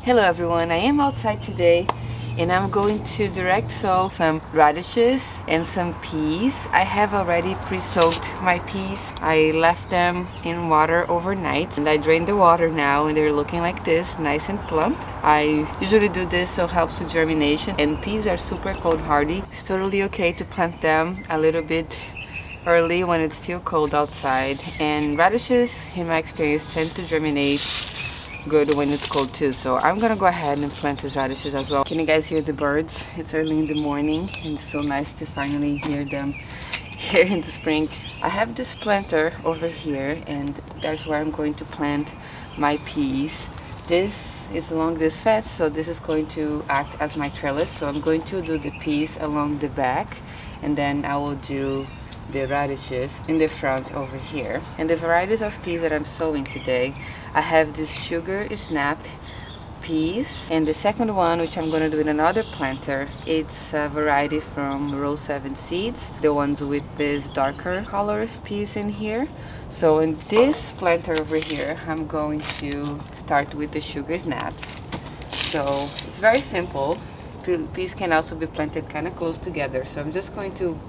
Hello everyone, I am outside today and I'm going to direct sow some radishes and some peas. I have already pre-soaked my peas. I left them in water overnight and I drained the water now and they're looking like this, nice and plump. I usually do this so it helps with germination, and peas are super cold hardy. It's totally okay to plant them a little bit early when it's still cold outside, and radishes in my experience tend to germinate good when it's cold too. So I'm gonna go ahead and plant these radishes as well. Can you guys hear the birds? It's early in the morning and it's so nice to finally hear them here in the spring. I have this planter over here and that's where I'm going to plant my peas. This is along this fence, so this is going to act as my trellis. So I'm going to do the peas along the back and then I will do the radishes in the front over here. And the varieties of peas that I'm sowing today, I have this sugar snap peas, and the second one, which I'm going to do in another planter, it's a variety from 7 seeds, the ones with this darker color peas in here. So in this planter over here, I'm going to start with the sugar snaps. So it's very simple. Peas can also be planted kind of close together, so I'm just going to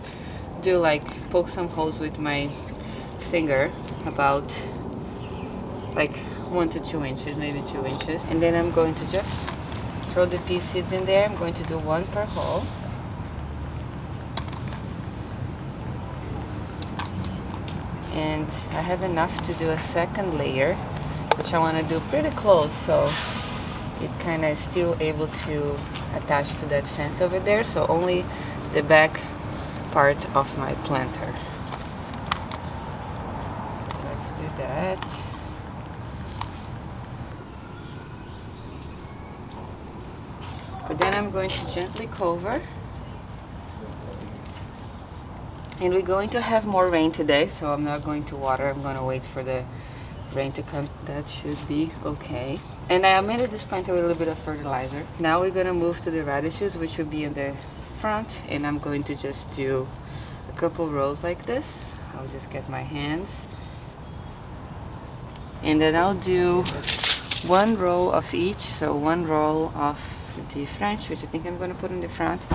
do poke some holes with my finger about like 1 to 2 inches, maybe 2 inches, and then I'm going to just throw the pea seeds in there. I'm going to do 1 per hole, and I have enough to do a second layer, which I want to do pretty close so it kind of is still able to attach to that fence over there, so only the back part of my planter. So let's do that. But then I'm going to gently cover, and we're going to have more rain today, so I'm not going to water. I'm going to wait for the rain to come. That should be okay. And I made this planter with a little bit of fertilizer. Now we're going to move to the radishes, which will be in the front, and I'm going to just do a couple rows like this. I'll just get my hands, and then I'll do 1 row of each. So 1 row of the French, which I think I'm going to put in the front,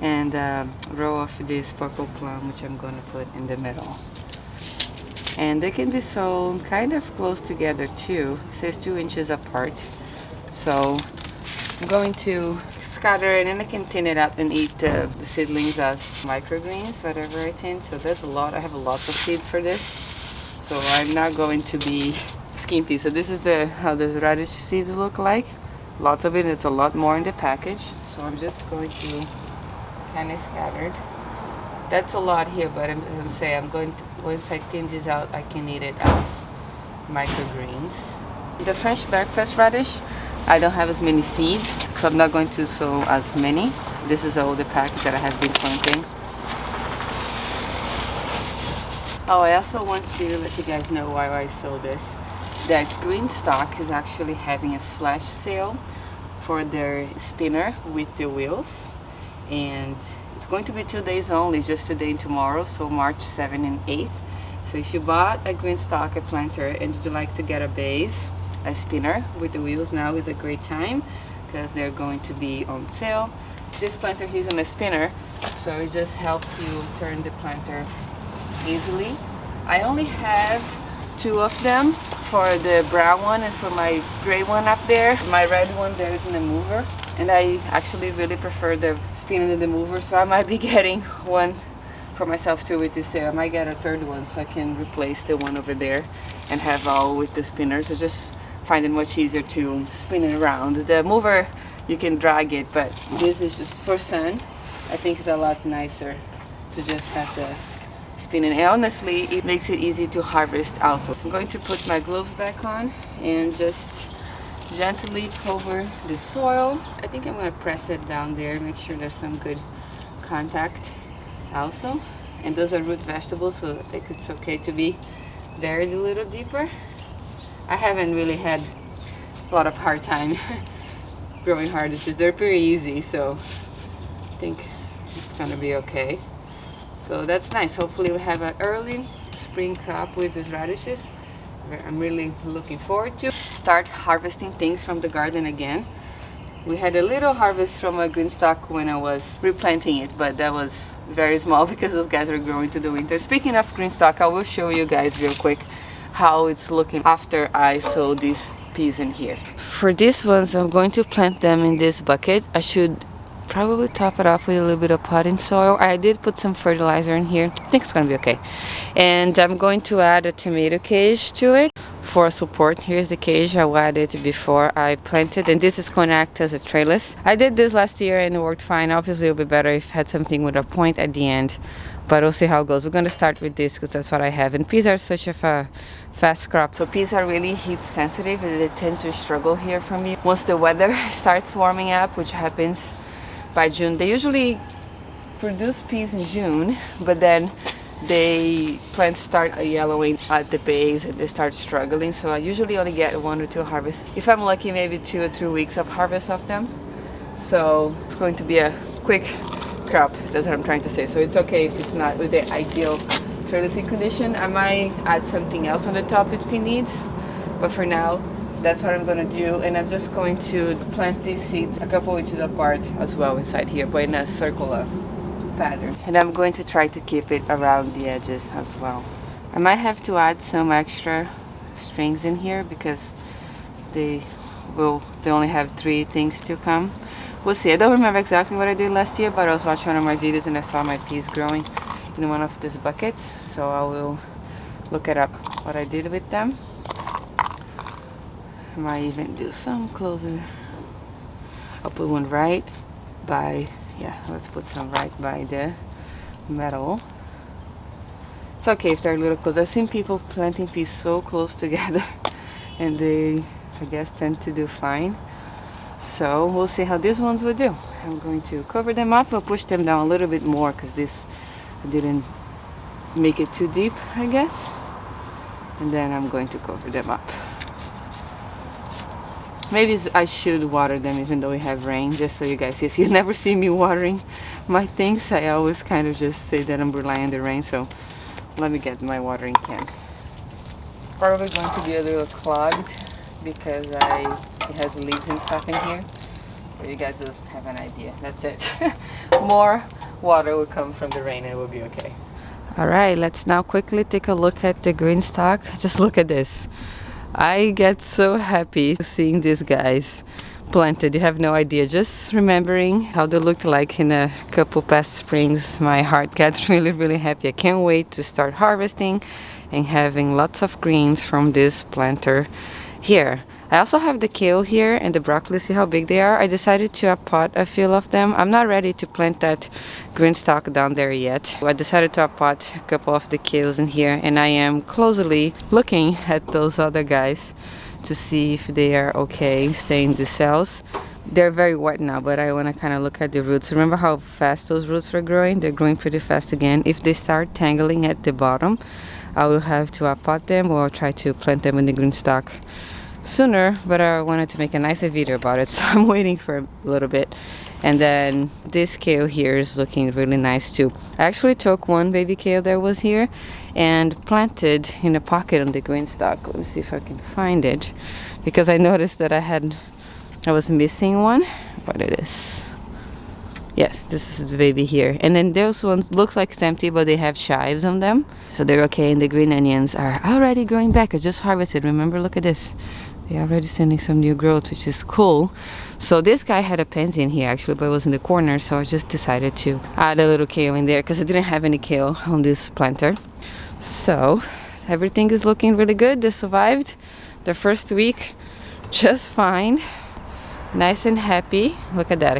and a row of this purple plum, which I'm going to put in the middle. And they can be sown kind of close together too. It says 2 inches apart. So I'm going to scatter, and then I can tin it up and eat the seedlings as microgreens, whatever I tin. So there's a lot. I have lots of seeds for this, so I'm not going to be skimpy. So this is how the radish seeds look like. Lots of it. It's a lot more in the package, so I'm just going to kind of scattered. That's a lot here, but I'm saying I'm going to, once I thin this out, I can eat it as microgreens. The French breakfast radish, I don't have as many seeds, so I'm not going to sow as many. This is all the package that I have been planting. Oh, I also want to let you guys know why I sow this. That GreenStalk is actually having a flash sale for their spinner with the wheels, and it's going to be 2 days only, just today and tomorrow, so March 7 and 8. So if you bought a GreenStalk, a planter, and you'd like to get a base, a spinner with the wheels, now is a great time because they're going to be on sale. This planter here is on a spinner, so it just helps you turn the planter easily. I only have 2 of them, for the brown one and for my gray one up there. My red one there is in the mover, and I actually really prefer the spinner than the mover, so I might be getting one for myself too with this sale. I might get a third one so I can replace the one over there and have all with the spinners. I just find it much easier to spin it around. The mover, you can drag it, but this is just for sun. I think it's a lot nicer to just have the spinning, and honestly it makes it easy to harvest also. I'm going to put my gloves back on and just gently cover the soil. I think I'm going to press it down there, make sure there's some good contact also. And those are root vegetables, so I think it's okay to be buried a little deeper. I haven't really had a lot of hard time growing radishes. They're pretty easy, so I think it's going to be okay. So that's nice. Hopefully we have an early spring crop with these radishes. I'm really looking forward to start harvesting things from the garden again. We had a little harvest from a GreenStalk when I was replanting it, but that was very small because those guys are growing to the winter. Speaking of GreenStalk, I will show you guys real quick how it's looking after I sow these peas in here. For these ones, I'm going to plant them in this bucket. I should probably top it off with a little bit of potting soil. I did put some fertilizer in here. I think it's gonna be okay. And I'm going to add a tomato cage to it for support. Here's the cage. I added it before I planted, and this is going to act as a trellis. I did this last year and it worked fine. Obviously it would be better if I had something with a point at the end, but we'll see how it goes. We're going to start with this because that's what I have, and peas are such a fast crop. So peas are really heat sensitive and they tend to struggle here for me. Once the weather starts warming up, which happens by June, they usually produce peas in June, but then plants start yellowing at the base and they start struggling. So I usually only get 1 or 2 harvests. If I'm lucky, maybe 2 or 3 weeks of harvest of them. So it's going to be a quick crop, that's what I'm trying to say. So it's okay if it's not with the ideal trellising condition. I might add something else on the top if it needs, but for now that's what I'm gonna do. And I'm just going to plant these seeds a couple inches apart as well inside here, but in a circular pattern. And I'm going to try to keep it around the edges as well. I might have to add some extra strings in here because they only have 3 things to come. We'll see. I don't remember exactly what I did last year, but I was watching one of my videos and I saw my peas growing in one of these buckets, so I will look it up what I did with them. I might even do some closer. I'll put one right by, yeah, let's put some right by the metal. It's okay if they're a little close. I've seen people planting peas so close together and they, I guess, tend to do fine. So we'll see how these ones will do. I'm going to cover them up. I'll push them down a little bit more because this, I didn't make it too deep, I guess. And then I'm going to cover them up. Maybe I should water them even though we have rain, just so you guys see. You never see me watering my things. I always kind of just say that I'm relying on the rain. So let me get my watering can. It's probably going to be a little clogged because it has leaves and stuff in here. But you guys will have an idea. That's it. More water will come from the rain and it will be okay. Alright, let's now quickly take a look at the GreenStalk. Just look at this. I get so happy seeing these guys planted. You have no idea. Just remembering how they looked like in a couple past springs, my heart gets really happy. I can't wait to start harvesting and having lots of greens from this planter here. I also have the kale here and the broccoli. See how big they are? I decided to pot a few of them. I'm not ready to plant that GreenStalk down there yet. I decided to pot a couple of the kales in here, and I am closely looking at those other guys to see if they are okay staying in the cells. They're very wet now, but I want to kind of look at the roots. Remember how fast those roots were growing? They're growing pretty fast again. If they start tangling at the bottom, I will have to pot them or try to plant them in the GreenStalk sooner, but I wanted to make a nicer video about it, so I'm waiting for a little bit. And then this kale here is looking really nice too. I actually took one baby kale that was here and planted in a pocket on the GreenStalk. Let me see if I can find it, because I noticed that I was missing one. What it is? Yes, this is the baby here. And then those ones looks like it's empty, but they have chives on them, so they're okay. And the green onions are already growing back. I just harvested. Remember, look at this. They're already sending some new growth, which is cool. So this guy had a pansy in here actually, but it was in the corner, so I just decided to add a little kale in there because I didn't have any kale on this planter. So everything is looking really good. They survived the first week just fine. Nice and happy. Look at that.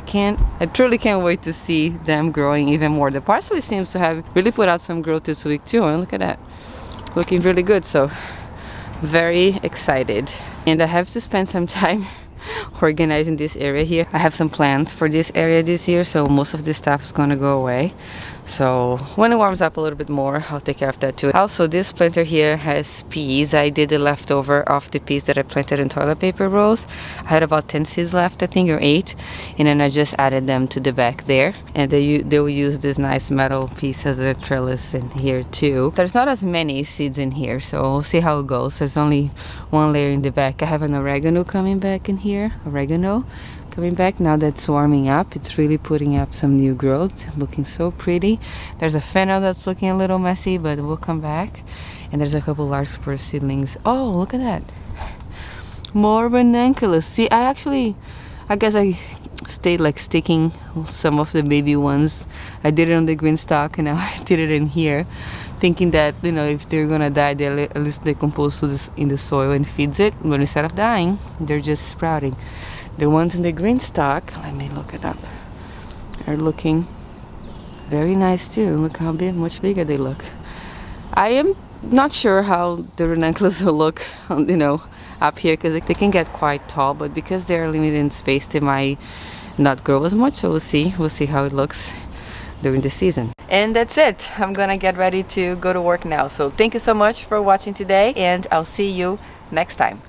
I truly can't wait to see them growing even more. The parsley seems to have really put out some growth this week too, and look at that. Looking really good. So very excited. And I have to spend some time organizing this area here. I have some plans for this area this year, so most of this stuff is going to go away. So when it warms up a little bit more, I'll take care of that too. Also, this planter here has peas. I did the leftover of the peas that I planted in toilet paper rolls. I had about 10 seeds left, I think, or 8. And then I just added them to the back there. And they will use this nice metal piece as a trellis in here too. There's not as many seeds in here, so we'll see how it goes. There's only one layer in the back. I have an oregano coming back in here. Oregano. coming back. Now that's warming up, it's really putting up some new growth, looking so pretty. There's a fennel that's looking a little messy, but we'll come back. And there's a couple larkspur seedlings. Oh, look at that, more ranunculus. See, I guess I stayed like sticking some of the baby ones. I did it on the GreenStalk, and now I did it in here, thinking that, you know, if they're gonna die, they'll at least decompose to this in the soil and feeds it. But instead of dying, they're just sprouting. The ones in the GreenStalk, let me look it up, are looking very nice too. Look how big, much bigger they look. I am not sure how the ranunculus will look, you know, up here, because they can get quite tall, but because they're limited in space, they might not grow as much. So we'll see how it looks during the season. And that's it. I'm gonna get ready to go to work now. So thank you so much for watching today, and I'll see you next time.